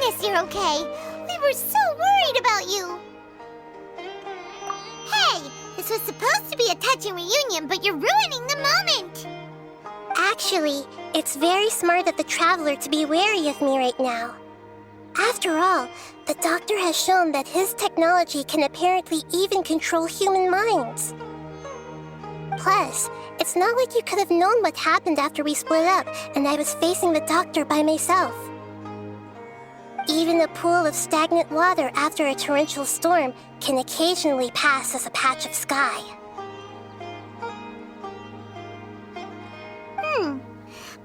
glorious you're okay. We were so worried about you. Hey, this was supposed to be a touching reunion, but you're ruining the moment. Actually, it's very smart of the Traveler to be wary of me right now. After all, the Doctor has shown that his technology can apparently even control human minds. Plus, it's not like you could have known what happened after we split up and I was facing the Doctor by myself. Even a pool of stagnant water after a torrential storm can occasionally pass as a patch of sky.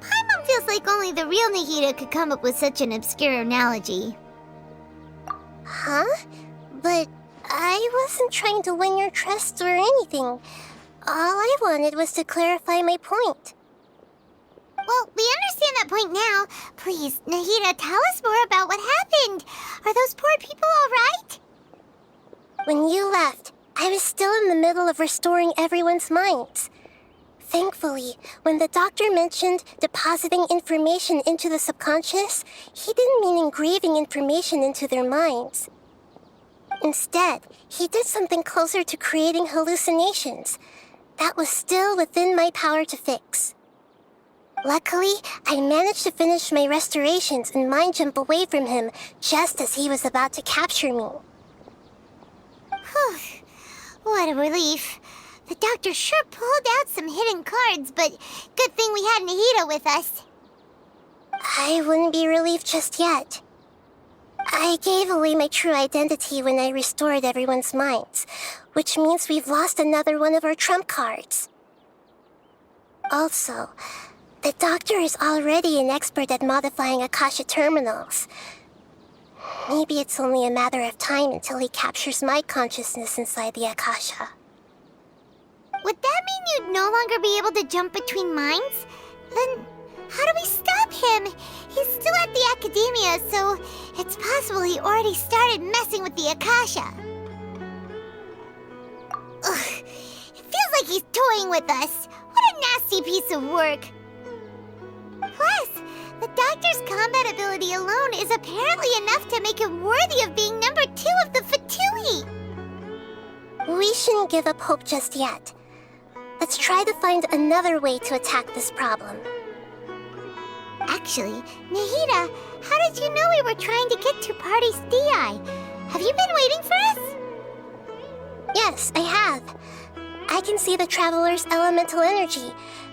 Paimon feels like only the real Nahida could come up with such an obscure analogy. Huh? But I wasn't trying to win your trust or anything. All I wanted was to clarify my point. Well, we understand that point now. Please, Nahida, tell us more about what happened. Are those poor people all right? When you left, I was still in the middle of restoring everyone's minds. Thankfully, when the Doctor mentioned depositing information into the subconscious, he didn't mean engraving information into their minds. Instead, he did something closer to creating hallucinations. That was still within my power to fix. Luckily, I managed to finish my restorations and mind jump away from him just as he was about to capture me. Whew. What a relief. The Doctor sure pulled out some hidden cards, but good thing we had Nahida with us. I wouldn't be relieved just yet. I gave away my true identity when I restored everyone's minds, which means we've lost another one of our trump cards. Also, the Doctor is already an expert at modifying Akasha terminals. Maybe it's only a matter of time until he captures my consciousness inside the Akasha. Would that mean you'd no longer be able to jump between minds? Then how do we stop him? He's still at the Academia, so it's possible he already started messing with the Akasha. Ugh, it feels like he's toying with us. What a nasty piece of work. Plus, the Doctor's combat ability alone is apparently enough to make him worthy of being number 2 of the Fatui. We shouldn't give up hope just yet. Let's try to find another way to attack this problem. Actually, Nahida, how did you know we were trying to get to Party's DI? Have you been waiting for us? Yes, I have. I can see the Traveler's elemental energy,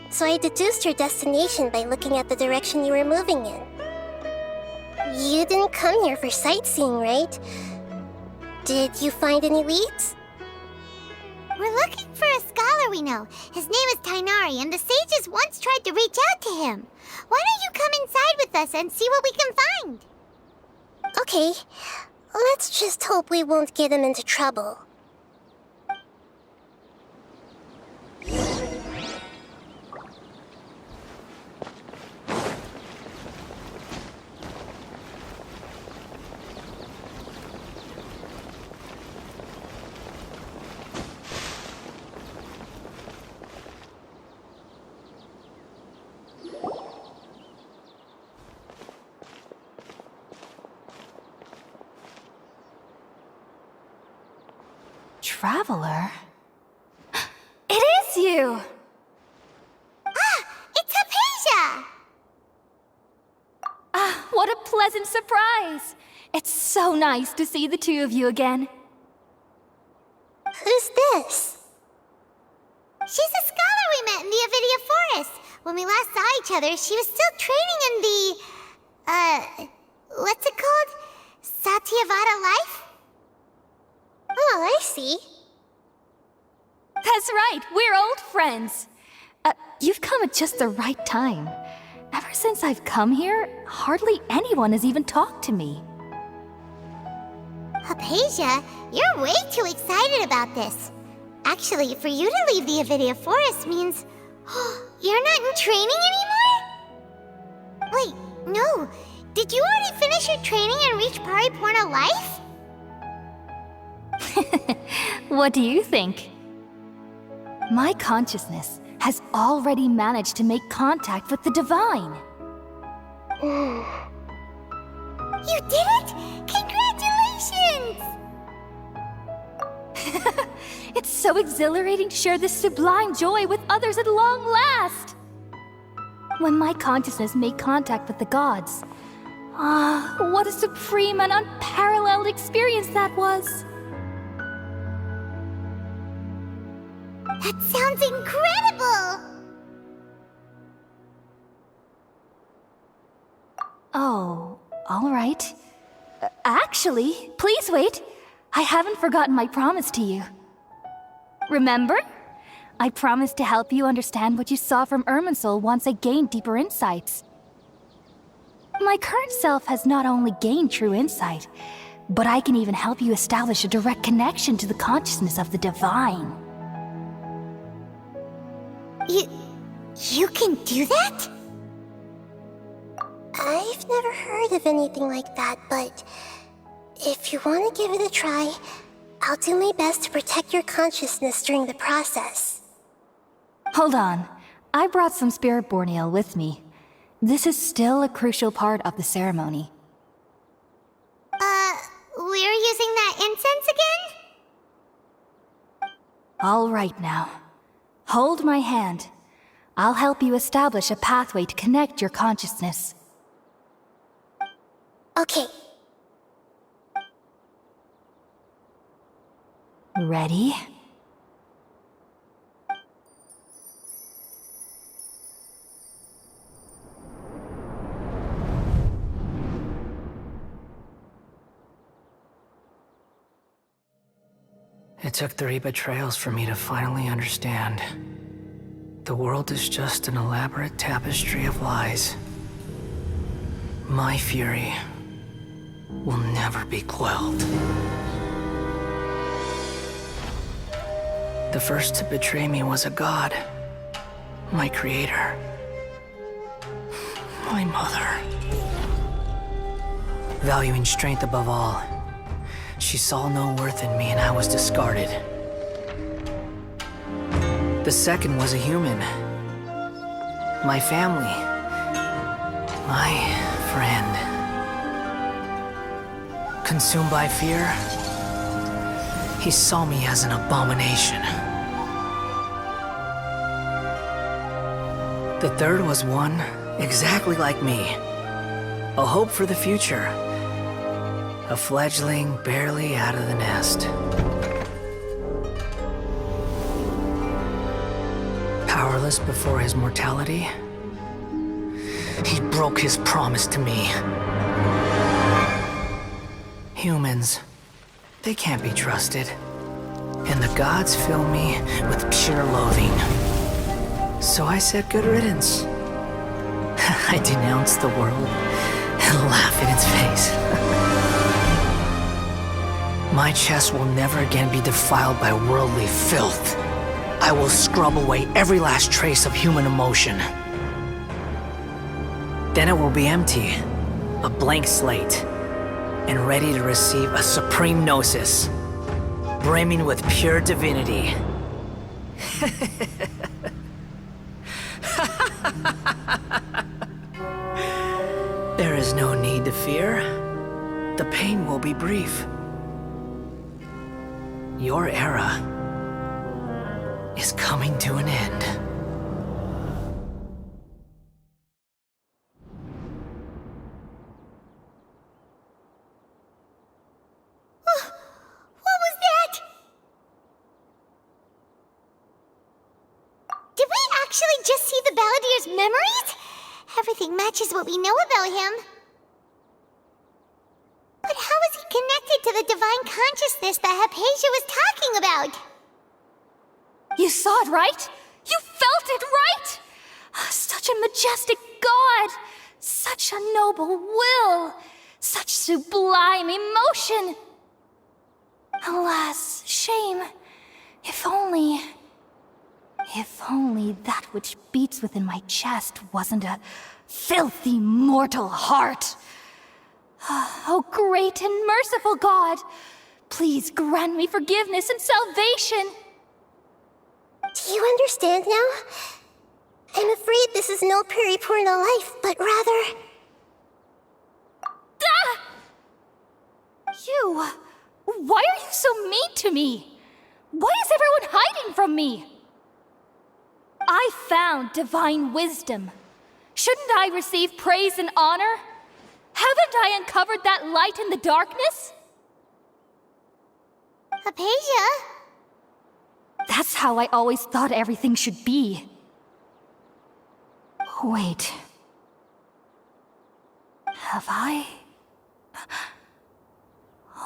so I deduced your destination by looking at the direction you were moving in. You didn't come here for sightseeing, right? Did you find any leads? We're looking for a scholar we know. His name is Tainari, and the sages once tried to reach out to him. Why don't you come inside with us and see what we can find? Okay, let's just hope we won't get him into trouble. Traveler? It is you! Ah, it's Hypatia! Ah, what a pleasant surprise! It's so nice to see the two of you again. Who's this? She's a scholar we met in the Avidia Forest. When we last saw each other, she was still training in the... what's it called? Satyavada life? Oh, I see. That's right, we're old friends. You've come at just the right time. Ever since I've come here, hardly anyone has even talked to me. Hypatia, you're way too excited about this. Actually, for you to leave the Avidia Forest means... you're not in training anymore? Wait, no. Did you already finish your training and reach Paripurna life? What do you think? My consciousness has already managed to make contact with the divine. You did it! Congratulations! It's so exhilarating to share this sublime joy with others at long last! When my consciousness made contact with the gods, what a supreme and unparalleled experience that was! That sounds incredible! Oh, all right. Actually, please wait. I haven't forgotten my promise to you. Remember? I promised to help you understand what you saw from Irminsul once I gained deeper insights. My current self has not only gained true insight, but I can even help you establish a direct connection to the consciousness of the divine. You can do that? I've never heard of anything like that, but if you want to give it a try, I'll do my best to protect your consciousness during the process. Hold on. I brought some spirit borneal with me. This is still a crucial part of the ceremony. We're using that incense again? All right now. Hold my hand. I'll help you establish a pathway to connect your consciousness. Okay. Ready? It took 3 betrayals for me to finally understand. The world is just an elaborate tapestry of lies. My fury will never be quelled. The first to betray me was a god. My creator. My mother. Valuing strength above all, she saw no worth in me and I was discarded. The second was a human. My family. My friend. Consumed by fear, he saw me as an abomination. The third was one exactly like me. A hope for the future. A fledgling barely out of the nest. Powerless before his mortality, he broke his promise to me. Humans, they can't be trusted. And the gods fill me with pure loathing. So I said good riddance. I denounce the world and laugh in its face. My chest will never again be defiled by worldly filth. I will scrub away every last trace of human emotion. Then it will be empty, a blank slate, and ready to receive a supreme gnosis, brimming with pure divinity. There is no need to fear. The pain will be brief. Your era is coming to an end. What was that? Did we actually just see the Balladier's memories? Everything matches what we know about him. But how is he connected to the divine consciousness that Hypatia was talking about? You saw it, right? You felt it, right? Such a majestic god! Such a noble will! Such sublime emotion! Alas, shame. If only that which beats within my chest wasn't a filthy mortal heart. Oh, great and merciful God, please grant me forgiveness and salvation. Do you understand now? I'm afraid this is no periportal life, but rather... Ah! You... Why are you so mean to me? Why is everyone hiding from me? I found divine wisdom. Shouldn't I receive praise and honor? Haven't I uncovered that light in the darkness? Hypatia? That's how I always thought everything should be. Wait. Have I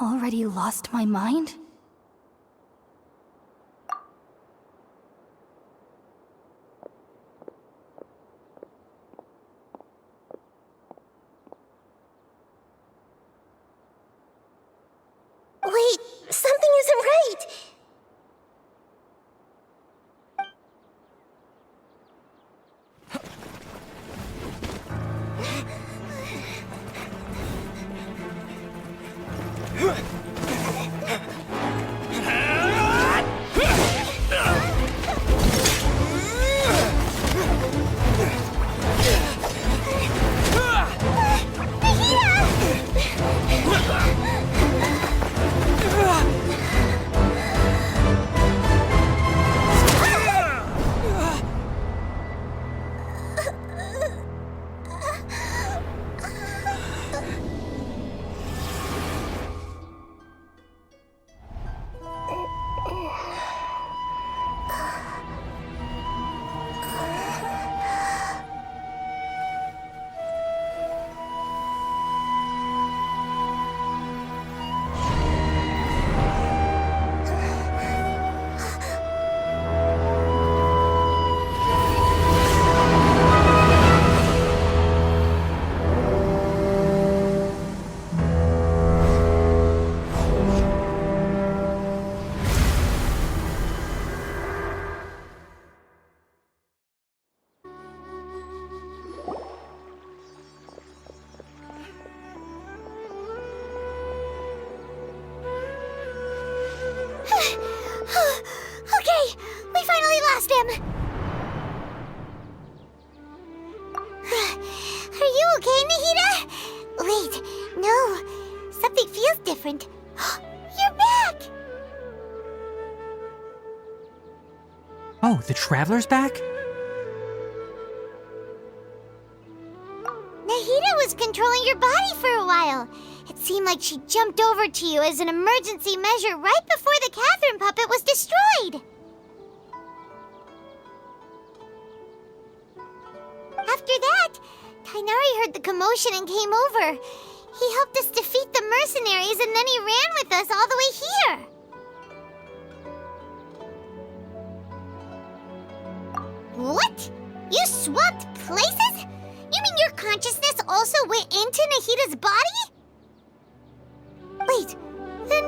already lost my mind? Wait, something isn't right. Okay, we finally lost him. Are you okay, Nahida? Wait, no. Something feels different. You're back! Oh, the Traveler's back? Nahida was controlling your body for a while. It seemed like she jumped over to you as an emergency measure right before the Catherine puppet was destroyed. After that, Tainari heard the commotion and came over. He helped us defeat the mercenaries and then he ran with us all the way here. What? You swapped places? You mean your consciousness also went into Nahida's body? Wait, then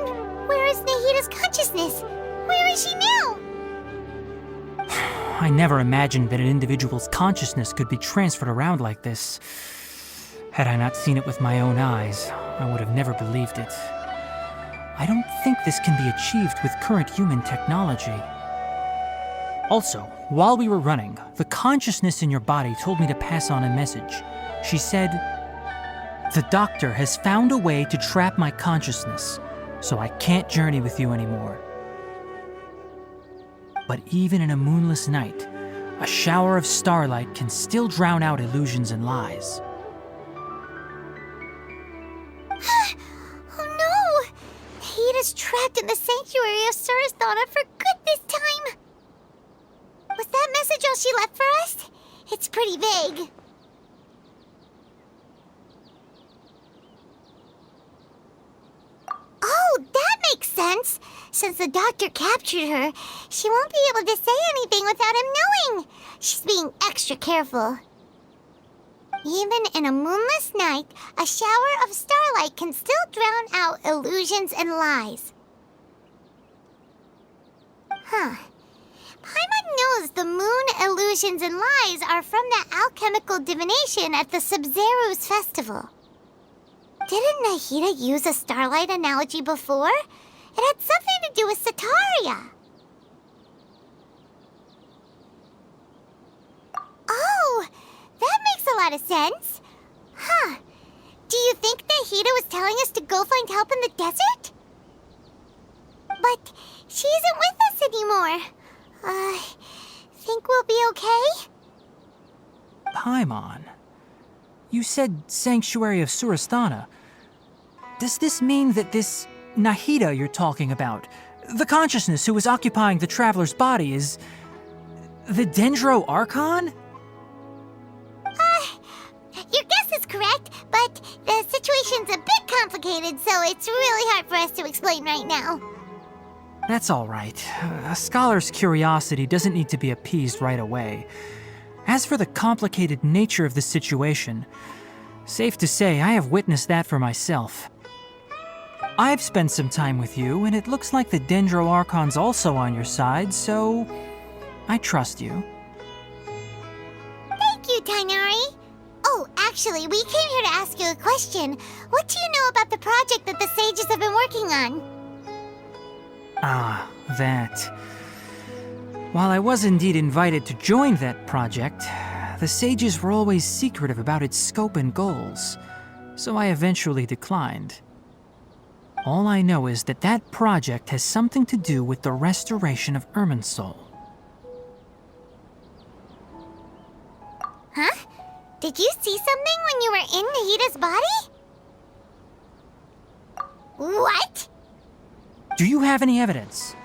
where is Nahida's consciousness? Where is she now? I never imagined that an individual's consciousness could be transferred around like this. Had I not seen it with my own eyes, I would have never believed it. I don't think this can be achieved with current human technology. Also, while we were running, the consciousness in your body told me to pass on a message. She said, "The doctor has found a way to trap my consciousness, so I can't journey with you anymore." But even in a moonless night, a shower of starlight can still drown out illusions and lies. Oh no! Nahida's trapped in the sanctuary of Surathana for good this time. Was that message all she left for us? It's pretty vague. Oh, that makes sense. Since the doctor captured her, she won't be able to say anything without him knowing. She's being extra careful. Even in a moonless night, a shower of starlight can still drown out illusions and lies. Huh. Paimon knows the moon illusions and lies are from the alchemical divination at the Sumeru's festival. Didn't Nahida use a starlight analogy before? It had something to do with Sataria. Oh, that makes a lot of sense. Huh. Do you think Nahida was telling us to go find help in the desert? But she isn't with us anymore. Think we'll be okay? Paimon, you said Sanctuary of Surasthana. Does this mean that this Nahida you're talking about, the consciousness who was occupying the traveler's body, is the Dendro Archon? Your guess is correct, but the situation's a bit complicated, so it's really hard for us to explain right now. That's all right. A scholar's curiosity doesn't need to be appeased right away. As for the complicated nature of the situation, safe to say I have witnessed that for myself. I've spent some time with you, and it looks like the Dendro Archon's also on your side, so I trust you. Thank you, Tainari. Oh, actually, we came here to ask you a question. What do you know about the project that the sages have been working on? Ah, that. While I was indeed invited to join that project, the sages were always secretive about its scope and goals, so I eventually declined. All I know is that that project has something to do with the restoration of Irminsul. Huh? Did you see something when you were in Nahida's body? What? Do you have any evidence?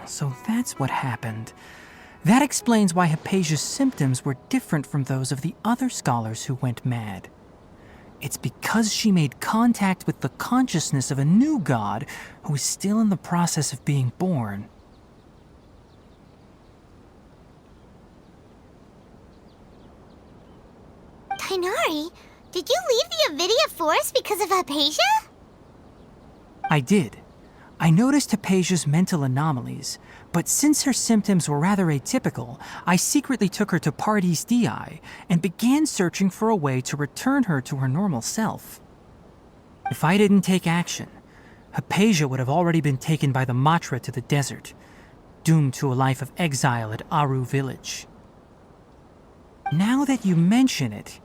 So that's what happened. That explains why Hypatia's symptoms were different from those of the other scholars who went mad. It's because she made contact with the consciousness of a new god who is still in the process of being born. Tainari, did you leave the Avidia Forest because of Hypatia? I did. I noticed Hypatia's mental anomalies, but since her symptoms were rather atypical, I secretly took her to Pardis Dii and began searching for a way to return her to her normal self. If I didn't take action, Hypatia would have already been taken by the Matra to the desert, doomed to a life of exile at Aru village. Now that you mention it,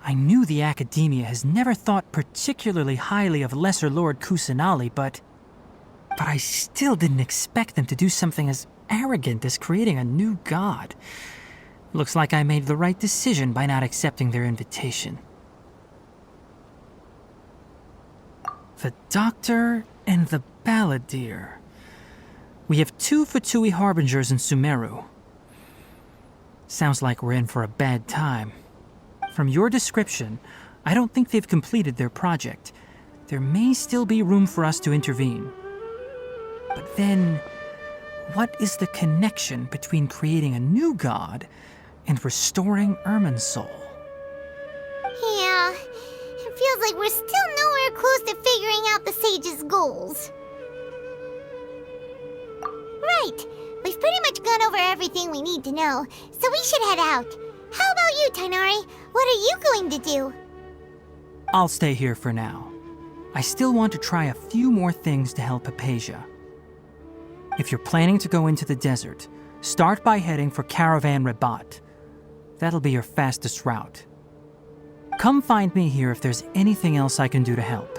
I knew the Academia has never thought particularly highly of Lesser Lord Kusanali, but I still didn't expect them to do something as arrogant as creating a new god. Looks like I made the right decision by not accepting their invitation. The Doctor and the Balladeer. We have 2 Fatui Harbingers in Sumeru. Sounds like we're in for a bad time. From your description, I don't think they've completed their project. There may still be room for us to intervene. But then, what is the connection between creating a new god and restoring Irminsul? Yeah, it feels like we're still nowhere close to figuring out the sage's goals. Right, we've pretty much gone over everything we need to know, so we should head out. How about you, Tainari? What are you going to do? I'll stay here for now. I still want to try a few more things to help Hypatia. If you're planning to go into the desert, start by heading for Caravan Rabat. That'll be your fastest route. Come find me here if there's anything else I can do to help.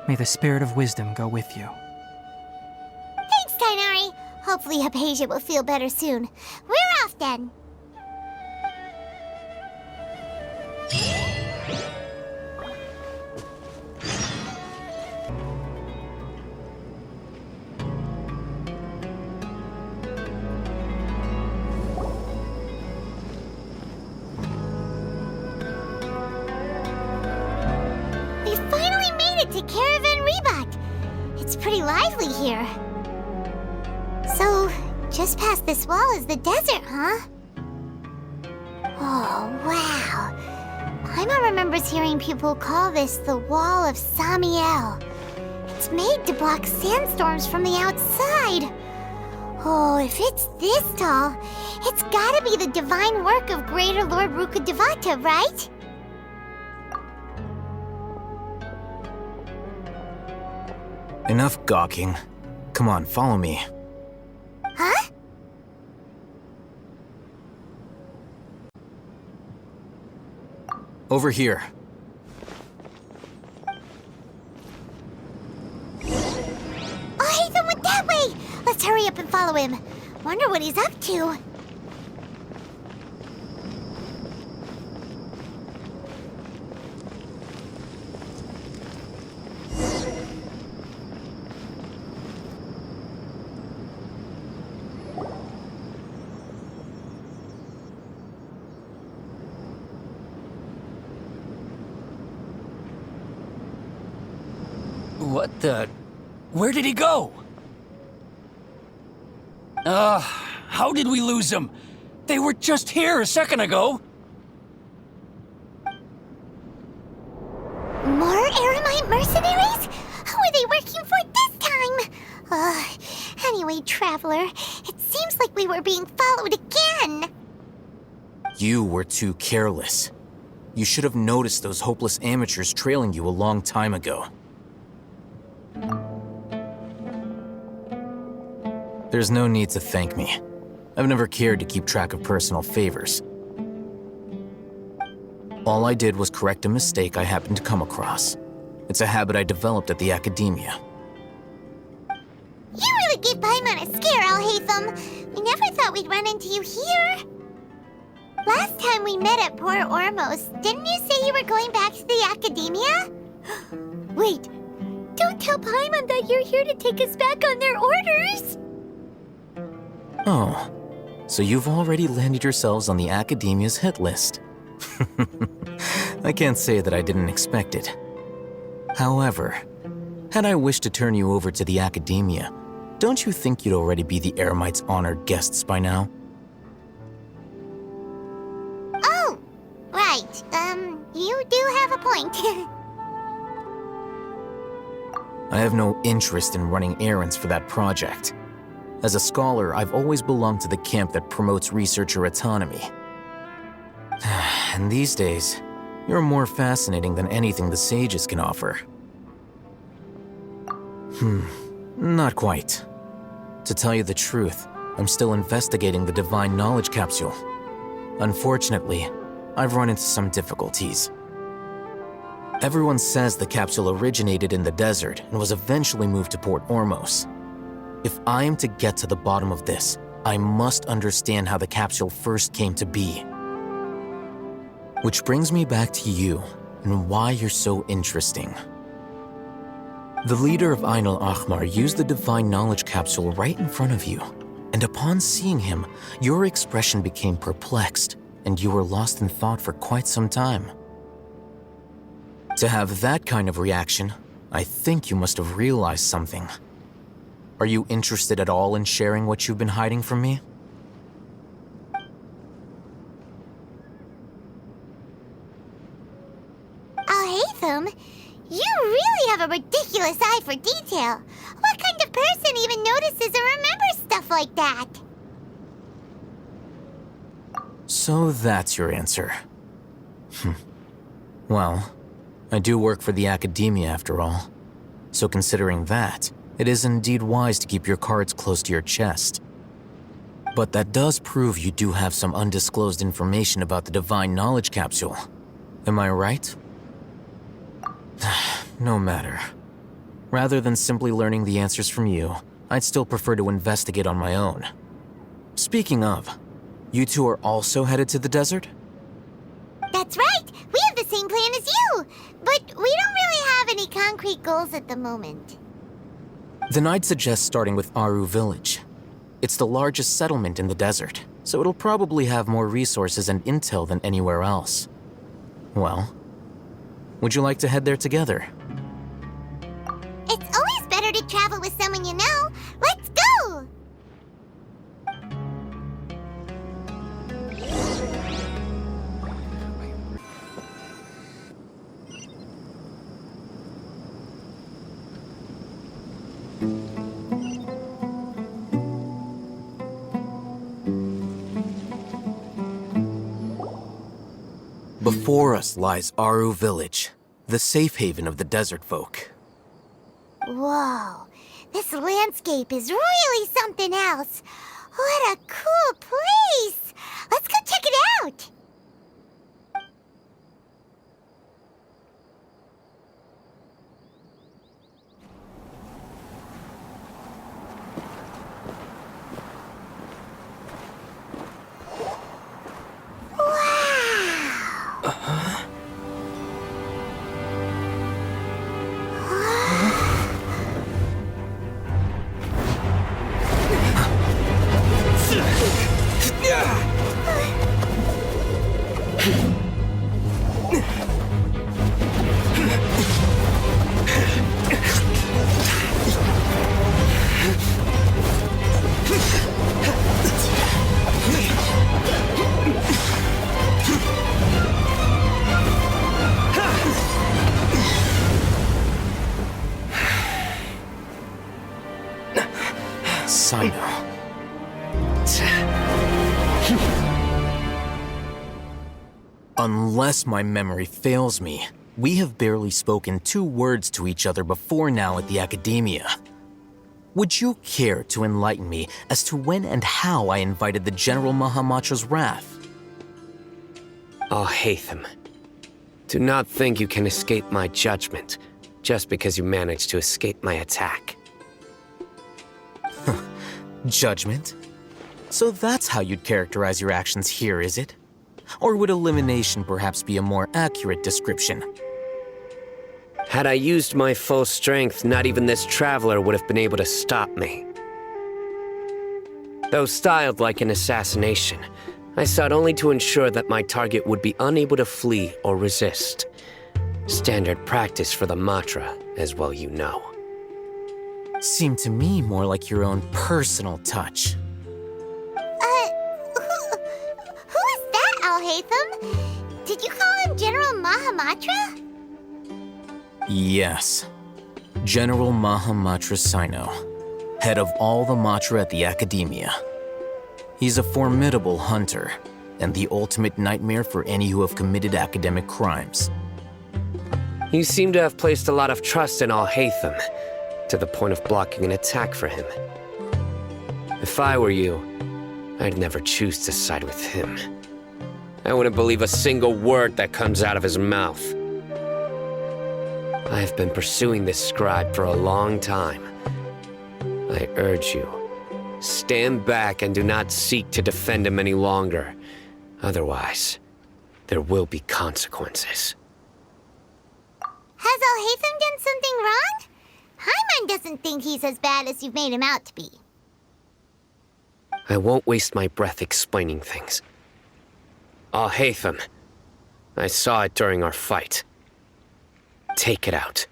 May the spirit of wisdom go with you. Thanks, Tainari. Hopefully Hypatia will feel better soon. We're off then. To Caravan Rabat. It's pretty lively here. So, just past this wall is the desert, huh? Oh, wow. Paimon remembers hearing people call this the Wall of Samiel. It's made to block sandstorms from the outside. Oh, if it's this tall, it's gotta be the divine work of Greater Lord Rukkhadevata, right? Enough gawking. Come on, follow me. Huh? Over here. Oh, Ethan went that way! Let's hurry up and follow him. Wonder what he's up to. What the... Where did he go? How did we lose them? They were just here a second ago. More Eremite mercenaries? Who are they working for this time? Anyway, Traveler, it seems like we were being followed again. You were too careless. You should have noticed those hopeless amateurs trailing you a long time ago. There's no need to thank me. I've never cared to keep track of personal favors. All I did was correct a mistake I happened to come across. It's a habit I developed at the academia. You really gave Paimon a scare, Alhaitham. We never thought we'd run into you here. Last time we met at Port Ormos, didn't you say you were going back to the academia? Wait, don't tell Paimon that you're here to take us back on their orders. Oh, so you've already landed yourselves on the academia's hit list. I can't say that I didn't expect it. However, had I wished to turn you over to the academia, don't you think you'd already be the Eremites' honored guests by now? Oh, right. You do have a point. I have no interest in running errands for that project. As a scholar, I've always belonged to the camp that promotes researcher autonomy. And these days, you're more fascinating than anything the sages can offer. Not quite. To tell you the truth, I'm still investigating the Divine Knowledge Capsule. Unfortunately, I've run into some difficulties. Everyone says the capsule originated in the desert and was eventually moved to Port Ormos. If I am to get to the bottom of this, I must understand how the capsule first came to be. Which brings me back to you and why you're so interesting. The leader of Ain al-Ahmar used the Divine Knowledge Capsule right in front of you, and upon seeing him, your expression became perplexed, and you were lost in thought for quite some time. To have that kind of reaction, I think you must have realized something. Are you interested at all in sharing what you've been hiding from me? Alhaitham, you really have a ridiculous eye for detail. What kind of person even notices or remembers stuff like that? So that's your answer. Well, I do work for the academia after all. So considering that, it is indeed wise to keep your cards close to your chest. But that does prove you do have some undisclosed information about the Divine Knowledge Capsule. Am I right? No matter. Rather than simply learning the answers from you, I'd still prefer to investigate on my own. Speaking of, you two are also headed to the desert? That's right! We have the same plan as you! But we don't really have any concrete goals at the moment. Then I'd suggest starting with Aru Village. It's the largest settlement in the desert, so it'll probably have more resources and intel than anywhere else. Well, would you like to head there together? It's always better to travel with someone you know. Let's go! Before us lies Aru Village, the safe haven of the desert folk. Whoa, this landscape is really something else. What a cool place! Let's go check it out! Sino. Unless my memory fails me, we have barely spoken 2 words to each other before now at the Academia. Would you care to enlighten me as to when and how I invited the General Mahamatra's wrath? Alhaitham, do not think you can escape my judgment just because you managed to escape my attack. Judgment? So that's how you'd characterize your actions here, is it? Or would elimination perhaps be a more accurate description? Had I used my full strength, not even this traveler would have been able to stop me. Though styled like an assassination, I sought only to ensure that my target would be unable to flee or resist. Standard practice for the Matra, as well you know. Seemed to me more like your own personal touch. Who is that, Alhaitham? Did you call him General Mahamatra? Yes. General Mahamatra Sino, head of all the Matra at the Academia. He's a formidable hunter, and the ultimate nightmare for any who have committed academic crimes. You seem to have placed a lot of trust in Alhaitham, to the point of blocking an attack for him. If I were you, I'd never choose to side with him. I wouldn't believe a single word that comes out of his mouth. I have been pursuing this scribe for a long time. I urge you, stand back and do not seek to defend him any longer. Otherwise, there will be consequences. Has Alhaitham done something wrong? Paimon doesn't think he's as bad as you've made him out to be. I won't waste my breath explaining things. Alhaitham, I saw it during our fight. Take it out.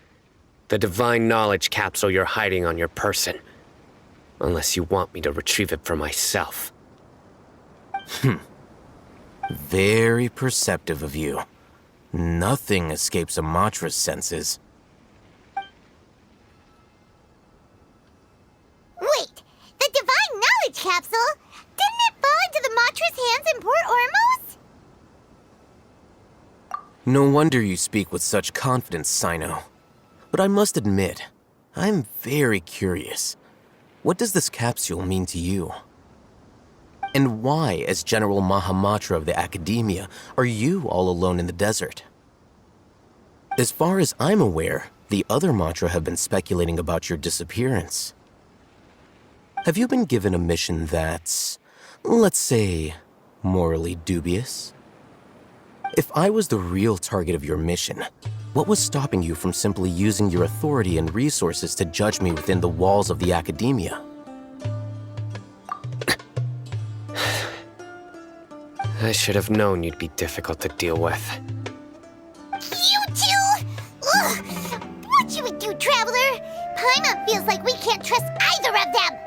The divine knowledge capsule you're hiding on your person. Unless you want me to retrieve it for myself. Very perceptive of you. Nothing escapes a Matra's senses. Wait, the divine knowledge capsule? Didn't it fall into the Matra's hands in Port Ormos? No wonder you speak with such confidence, Sino. But I must admit, I'm very curious. What does this capsule mean to you? And why, as General Mahamatra of the Academia, are you all alone in the desert? As far as I'm aware, the other Matra have been speculating about your disappearance. Have you been given a mission that's, let's say, morally dubious? If I was the real target of your mission, what was stopping you from simply using your authority and resources to judge me within the walls of the Academia? I should have known you'd be difficult to deal with. You two? Ugh! What should we do, Traveler? Paimon feels like we can't trust either of them!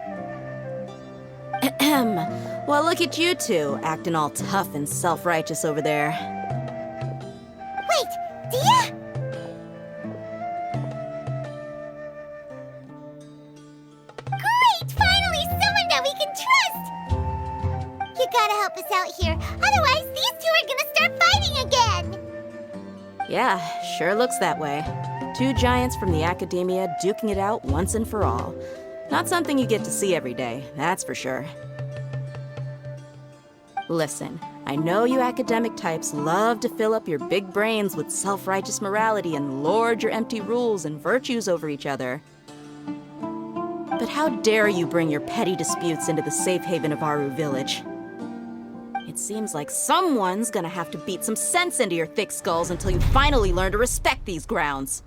Well, look at you two, acting all tough and self-righteous over there. Wait, Dia? Great! Finally, someone that we can trust! You gotta help us out here, otherwise these two are gonna start fighting again! Yeah, sure looks that way. Two giants from the academia duking it out once and for all. Not something you get to see every day, that's for sure. Listen, I know you academic types love to fill up your big brains with self-righteous morality and lord your empty rules and virtues over each other. But how dare you bring your petty disputes into the safe haven of Aru Village? It seems like someone's gonna have to beat some sense into your thick skulls until you finally learn to respect these grounds.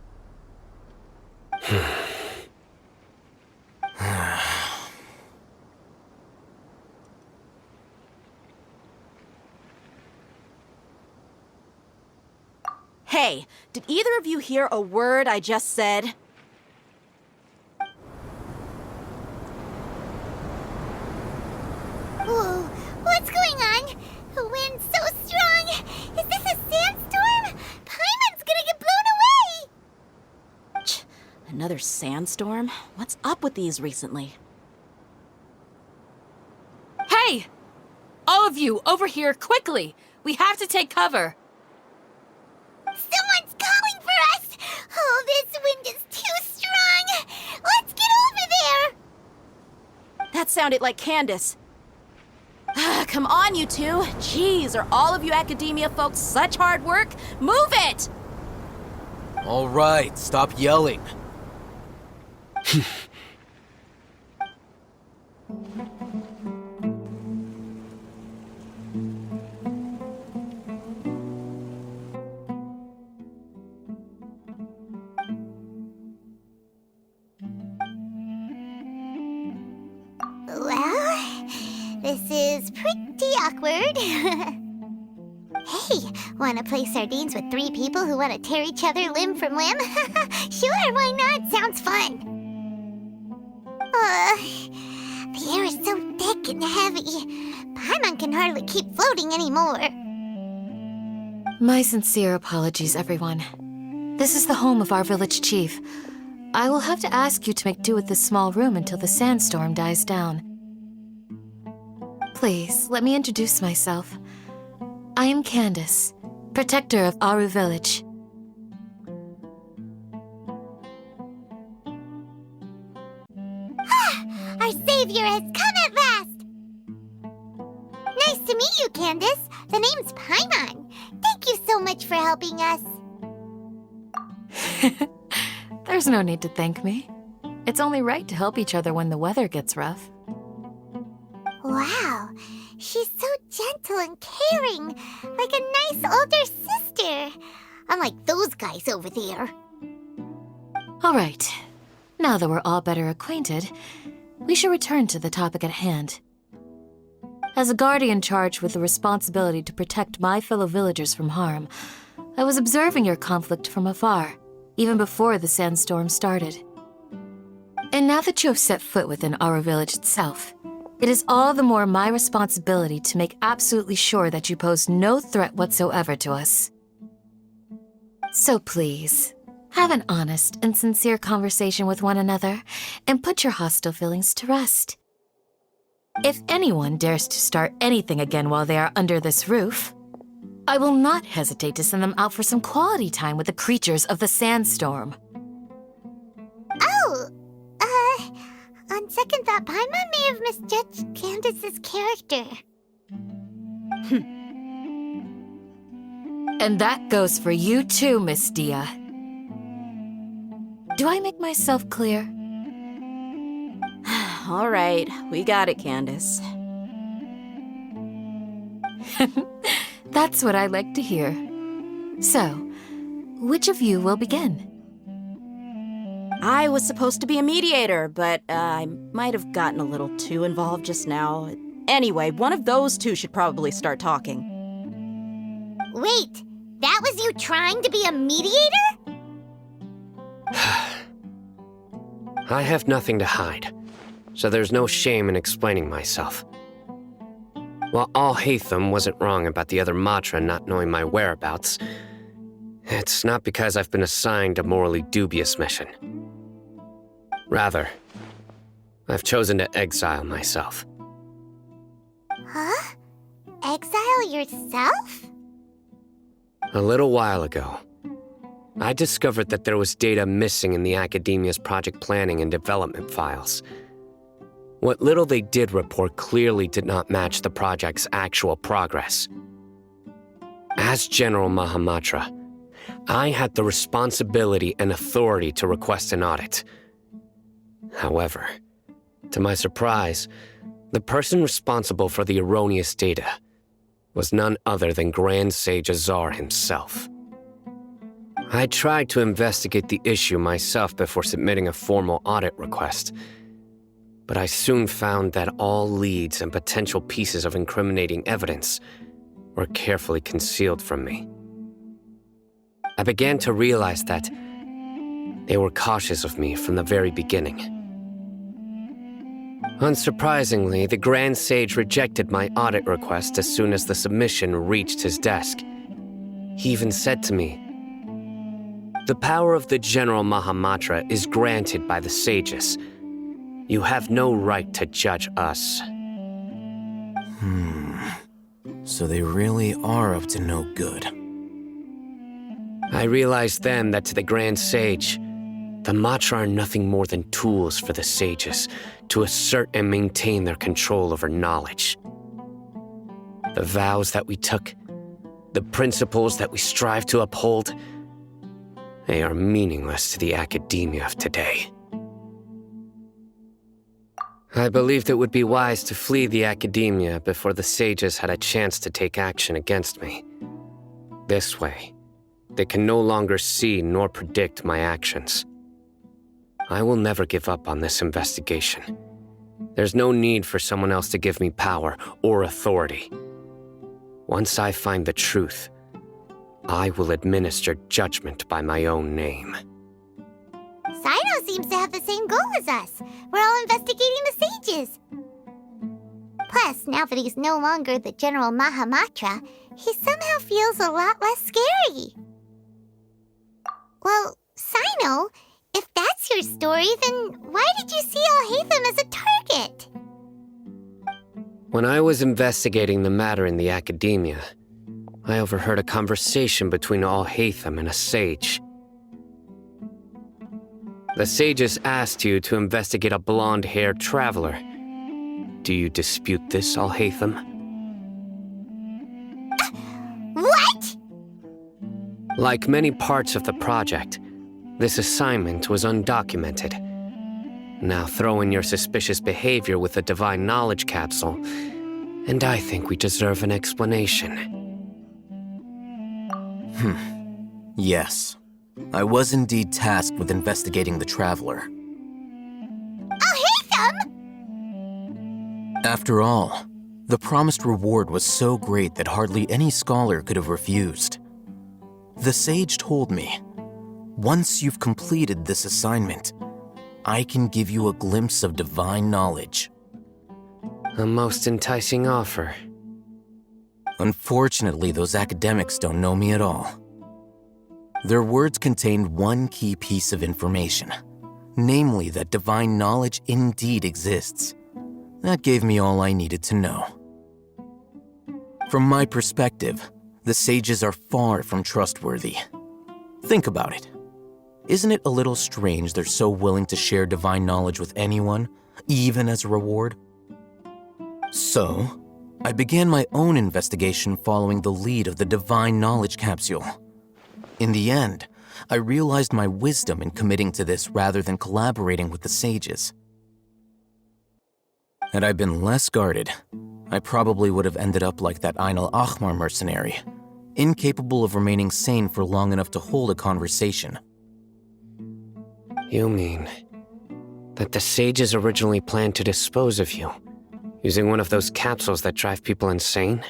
Hey, did either of you hear a word I just said? Whoa, what's going on? The wind's so strong. Is this a sandstorm? Paimon's gonna get blown away! Another sandstorm? What's up with these recently? Hey! All of you, over here, quickly! We have to take cover! Someone's calling for us! Oh, this wind is too strong! Let's get over there! That sounded like Candace. Come on, you two. Jeez, are all of you academia folks such hard work? Move it! All right, stop yelling. Well, this is pretty awkward. Hey, wanna play sardines with 3 people who wanna tear each other limb from limb? Sure, why not? Sounds fun. The air is so thick and heavy. Paimon can hardly keep floating anymore. My sincere apologies, everyone. This is the home of our village chief. I will have to ask you to make do with this small room until the sandstorm dies down. Please, let me introduce myself. I am Candace, protector of Aru Village. Our savior has come at last! Nice to meet you, Candace. The name's Paimon. Thank you so much for helping us. There's no need to thank me. It's only right to help each other when the weather gets rough. Wow, she's so gentle and caring, like a nice older sister. Unlike those guys over there. All right. Now that we're all better acquainted, we should return to the topic at hand. As a guardian charged with the responsibility to protect my fellow villagers from harm, I was observing your conflict from afar, even before the sandstorm started. And now that you have set foot within Aru Village itself, it is all the more my responsibility to make absolutely sure that you pose no threat whatsoever to us. So please, have an honest and sincere conversation with one another and put your hostile feelings to rest. If anyone dares to start anything again while they are under this roof, I will not hesitate to send them out for some quality time with the creatures of the sandstorm. Oh, on second thought, Paimon may have misjudged Candace's character. And that goes for you too, Miss Dia. Do I make myself clear? All right, we got it, Candace. That's what I like to hear. So, which of you will begin? I was supposed to be a mediator, but I might have gotten a little too involved just now. Anyway, one of those two should probably start talking. Wait, that was you trying to be a mediator? I have nothing to hide, so there's no shame in explaining myself. While Al-Haytham wasn't wrong about the other Matra not knowing my whereabouts, it's not because I've been assigned a morally dubious mission. Rather, I've chosen to exile myself. Huh? Exile yourself? A little while ago, I discovered that there was data missing in the Academia's project planning and development files. What little they did report clearly did not match the project's actual progress. As General Mahamatra, I had the responsibility and authority to request an audit. However, to my surprise, the person responsible for the erroneous data was none other than Grand Sage Azar himself. I tried to investigate the issue myself before submitting a formal audit request, but I soon found that all leads and potential pieces of incriminating evidence were carefully concealed from me. I began to realize that they were cautious of me from the very beginning. Unsurprisingly, the Grand Sage rejected my audit request as soon as the submission reached his desk. He even said to me, "The power of the General Mahamatra is granted by the sages. You have no right to judge us." So they really are up to no good. I realized then that to the Grand Sage, the Matra are nothing more than tools for the sages to assert and maintain their control over knowledge. The vows that we took, the principles that we strive to uphold, they are meaningless to the academia of today. I believed it would be wise to flee the academia before the sages had a chance to take action against me. This way, they can no longer see nor predict my actions. I will never give up on this investigation. There's no need for someone else to give me power or authority. Once I find the truth, I will administer judgment by my own name. Sino seems to have the same goal as us. We're all investigating the sages. Plus, now that he's no longer the General Mahamatra, he somehow feels a lot less scary. Well, Sino, if that's your story, then why did you see Alhaitham as a target? When I was investigating the matter in the academia, I overheard a conversation between Alhaitham and a sage. The sages asked you to investigate a blonde-haired traveler. Do you dispute this, Alhaitham? What? Like many parts of the project, this assignment was undocumented. Now throw in your suspicious behavior with the Divine Knowledge Capsule, and I think we deserve an explanation. Yes. I was indeed tasked with investigating the Traveler. Alhaitham! After all, the promised reward was so great that hardly any scholar could have refused. The sage told me, once you've completed this assignment, I can give you a glimpse of divine knowledge. A most enticing offer. Unfortunately, those academics don't know me at all. Their words contained one key piece of information, namely that divine knowledge indeed exists. That gave me all I needed to know. From my perspective, the sages are far from trustworthy. Think about it. Isn't it a little strange they're so willing to share divine knowledge with anyone, even as a reward? So, I began my own investigation following the lead of the Divine Knowledge Capsule. In the end, I realized my wisdom in committing to this rather than collaborating with the sages. Had I been less guarded, I probably would have ended up like that Ain al-Ahmar mercenary, incapable of remaining sane for long enough to hold a conversation. You mean that the sages originally planned to dispose of you, using one of those capsules that drive people insane?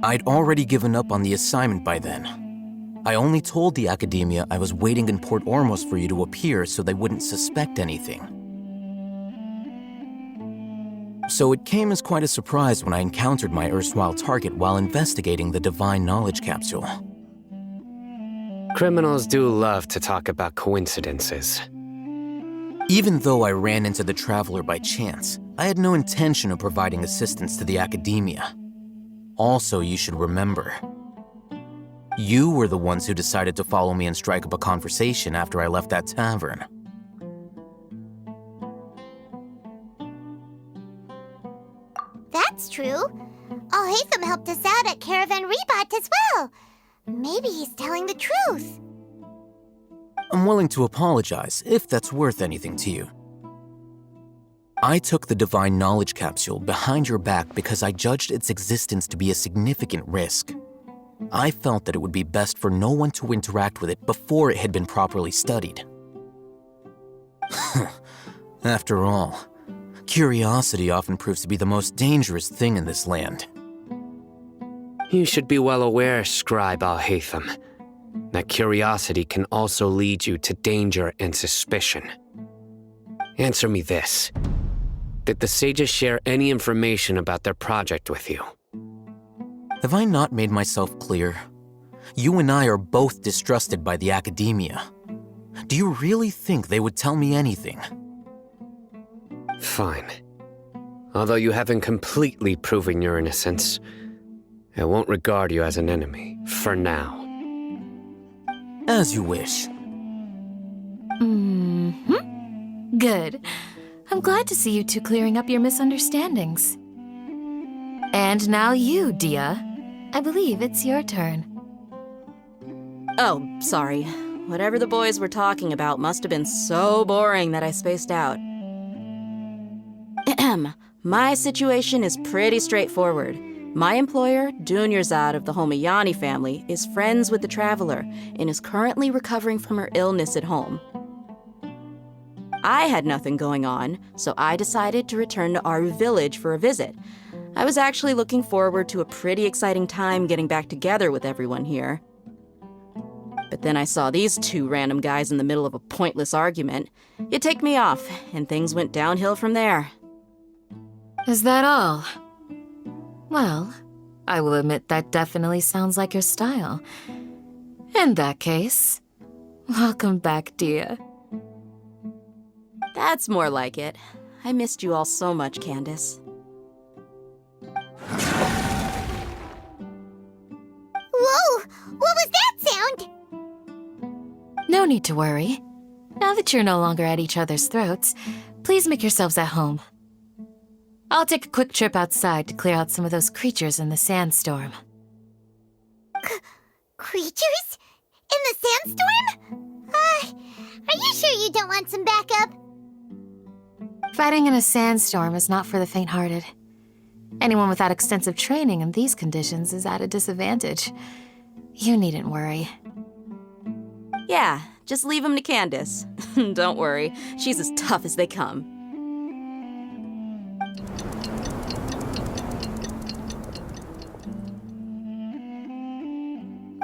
I'd already given up on the assignment by then. I only told the academia I was waiting in Port Ormos for you to appear so they wouldn't suspect anything. So it came as quite a surprise when I encountered my erstwhile target while investigating the Divine Knowledge Capsule. Criminals do love to talk about coincidences. Even though I ran into the Traveler by chance, I had no intention of providing assistance to the academia. also you should remember. You were the ones who decided to follow me and strike up a conversation after I left that tavern. That's true. Alhaitham helped us out at Caravan Rebot as well. Maybe he's telling the truth. I'm willing to apologize if that's worth anything to you. I took the Divine Knowledge Capsule behind your back because I judged its existence to be a significant risk. I felt that it would be best for no one to interact with it before it had been properly studied. After all, curiosity often proves to be the most dangerous thing in this land. You should be well aware, Scribe Alhaitham, that curiosity can also lead you to danger and suspicion. Answer me this. Did the sages share any information about their project with you? Have I not made myself clear? You and I are both distrusted by the academia. Do you really think they would tell me anything? Fine. Although you haven't completely proven your innocence, I won't regard you as an enemy, for now. As you wish. Good. I'm glad to see you two clearing up your misunderstandings. And now you, Dia. I believe it's your turn. Oh, sorry. Whatever the boys were talking about must have been so boring that I spaced out. My situation is pretty straightforward. My employer, Dunyarzad of the Homayani family, is friends with the Traveler and is currently recovering from her illness at home. I had nothing going on, so I decided to return to Aru Village for a visit. I was actually looking forward to a pretty exciting time getting back together with everyone here. But then I saw these two random guys in the middle of a pointless argument. It ticked me off, and things went downhill from there. Is that all? Well, I will admit that definitely sounds like your style. In that case, welcome back, Dia. That's more like it. I missed you all so much, Candace. Whoa! What was that sound? No need to worry. Now that you're no longer at each other's throats, please make yourselves at home. I'll take a quick trip outside to clear out some of those creatures in the sandstorm. Creatures? In the sandstorm? Are you sure you don't want some backup? Fighting in a sandstorm is not for the faint-hearted. Anyone without extensive training in these conditions is at a disadvantage. You needn't worry. Yeah, just leave them to Candace. Don't worry, she's as tough as they come.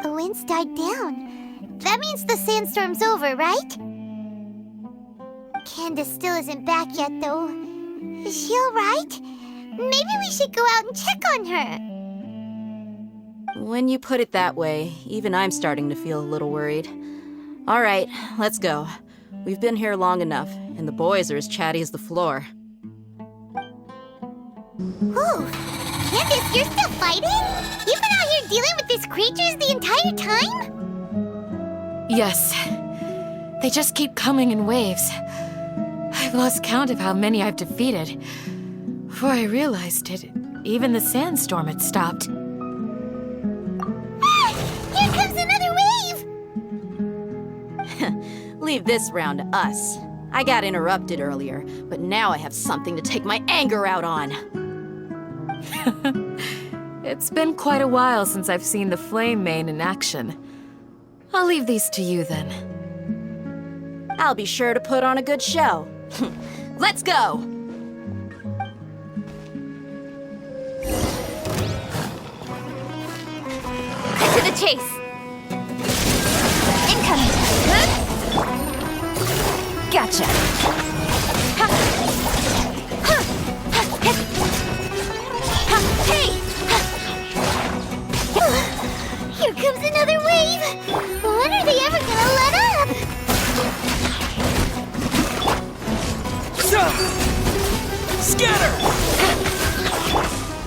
The wind's died down. That means the sandstorm's over, right? Candace still isn't back yet, though. Is she alright? Maybe we should go out and check on her. When you put it that way, even I'm starting to feel a little worried. All right, let's go. We've been here long enough, and the boys are as chatty as the floor. Ooh, Candace, you're still fighting? You've been out here dealing with these creatures the entire time? Yes. They just keep coming in waves. I've lost count of how many I've defeated. Before I realized it, even the sandstorm had stopped. Ah! Here comes another wave! Leave this round to us. I got interrupted earlier, but now I have something to take my anger out on. It's been quite a while since I've seen the Flame Mane in action. I'll leave these to you then. I'll be sure to put on a good show. Let's go! Cut to the chase. Incoming. Huh? Gotcha. Ha. Ha. Ha. Hit. Ha. Hey. Ha. Here comes another wave! When are they ever gonna let up? Scatter!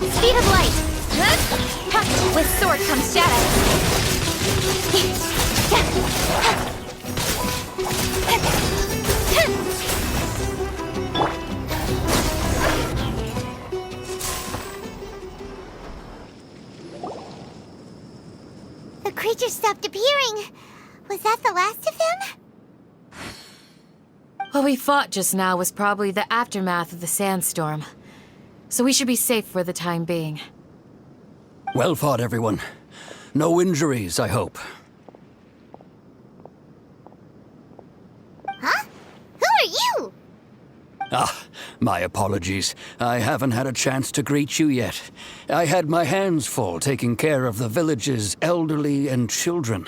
Speed of light. Huh? With sword comes shadow. The creature stopped appearing. Was that the last of them? What we fought just now was probably the aftermath of the sandstorm. So we should be safe for the time being. Well fought, everyone. No injuries, I hope. Huh? Who are you? Ah, my apologies. I haven't had a chance to greet you yet. I had my hands full taking care of the village's elderly and children.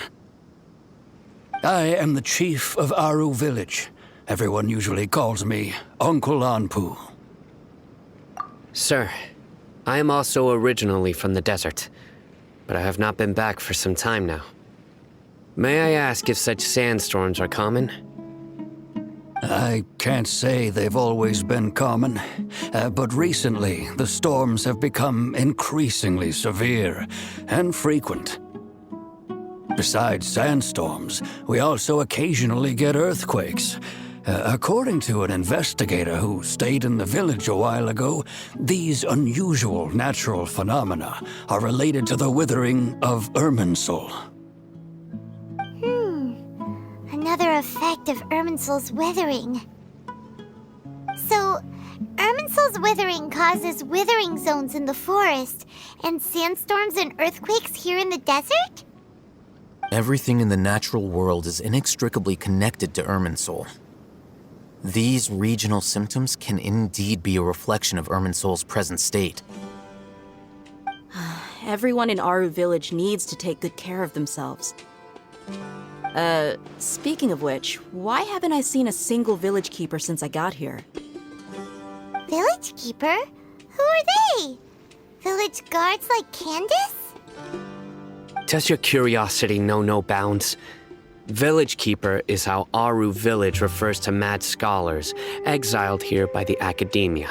I am the chief of Aru Village. Everyone usually calls me Uncle Anpu. Sir, I am also originally from the desert, but I have not been back for some time now. May I ask if such sandstorms are common? I can't say they've always been common, but recently the storms have become increasingly severe and frequent. Besides sandstorms, we also occasionally get earthquakes. According to an investigator who stayed in the village a while ago, these unusual natural phenomena are related to the withering of Irminsul. Another effect of Irminsul's withering. So, Irminsul's withering causes withering zones in the forest, and sandstorms and earthquakes here in the desert? Everything in the natural world is inextricably connected to Irminsul. These regional symptoms can indeed be a reflection of Irminsul's present state. Everyone in Aru Village needs to take good care of themselves. Speaking of which, why haven't I seen a single village keeper since I got here? Village keeper? Who are they? Village guards like Candace? Does your curiosity know no bounds? Village Keeper is how Aru Village refers to mad scholars exiled here by the academia.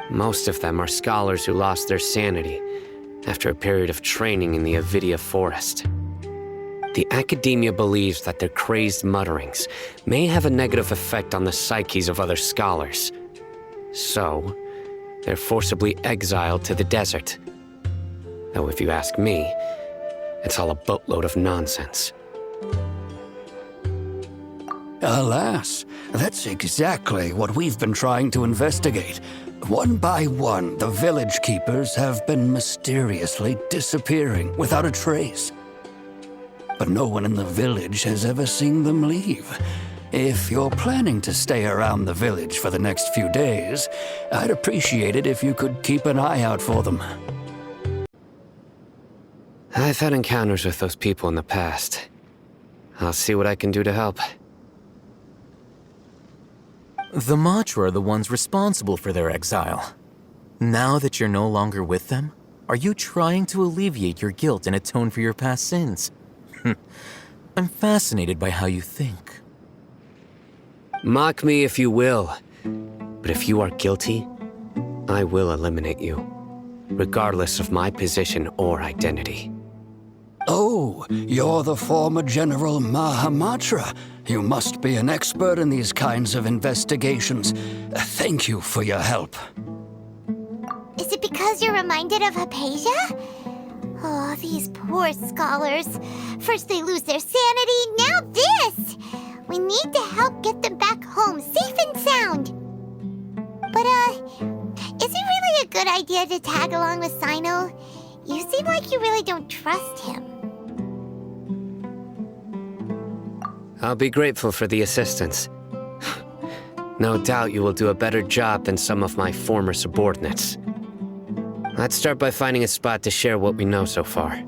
Most of them are scholars who lost their sanity after a period of training in the Avidia forest. The academia believes that their crazed mutterings may have a negative effect on the psyches of other scholars. So, they're forcibly exiled to the desert. Though if you ask me, it's all a boatload of nonsense. Alas, that's exactly what we've been trying to investigate. One by one, the village keepers have been mysteriously disappearing without a trace. But no one in the village has ever seen them leave. If you're planning to stay around the village for the next few days, I'd appreciate it if you could keep an eye out for them. I've had encounters with those people in the past. I'll see what I can do to help. The Matra are the ones responsible for their exile. Now that you're no longer with them, are you trying to alleviate your guilt and atone for your past sins? I'm fascinated by how you think. Mock me if you will, but if you are guilty, I will eliminate you, regardless of my position or identity. Oh, you're the former General Mahamatra. You must be an expert in these kinds of investigations. Thank you for your help. Is it because you're reminded of Hypatia? Oh, these poor scholars. First they lose their sanity, now this! We need to help get them back home, safe and sound. But, is it really a good idea to tag along with Sino? You seem like you really don't trust him. I'll be grateful for the assistance. No doubt you will do a better job than some of my former subordinates. Let's start by finding a spot to share what we know so far.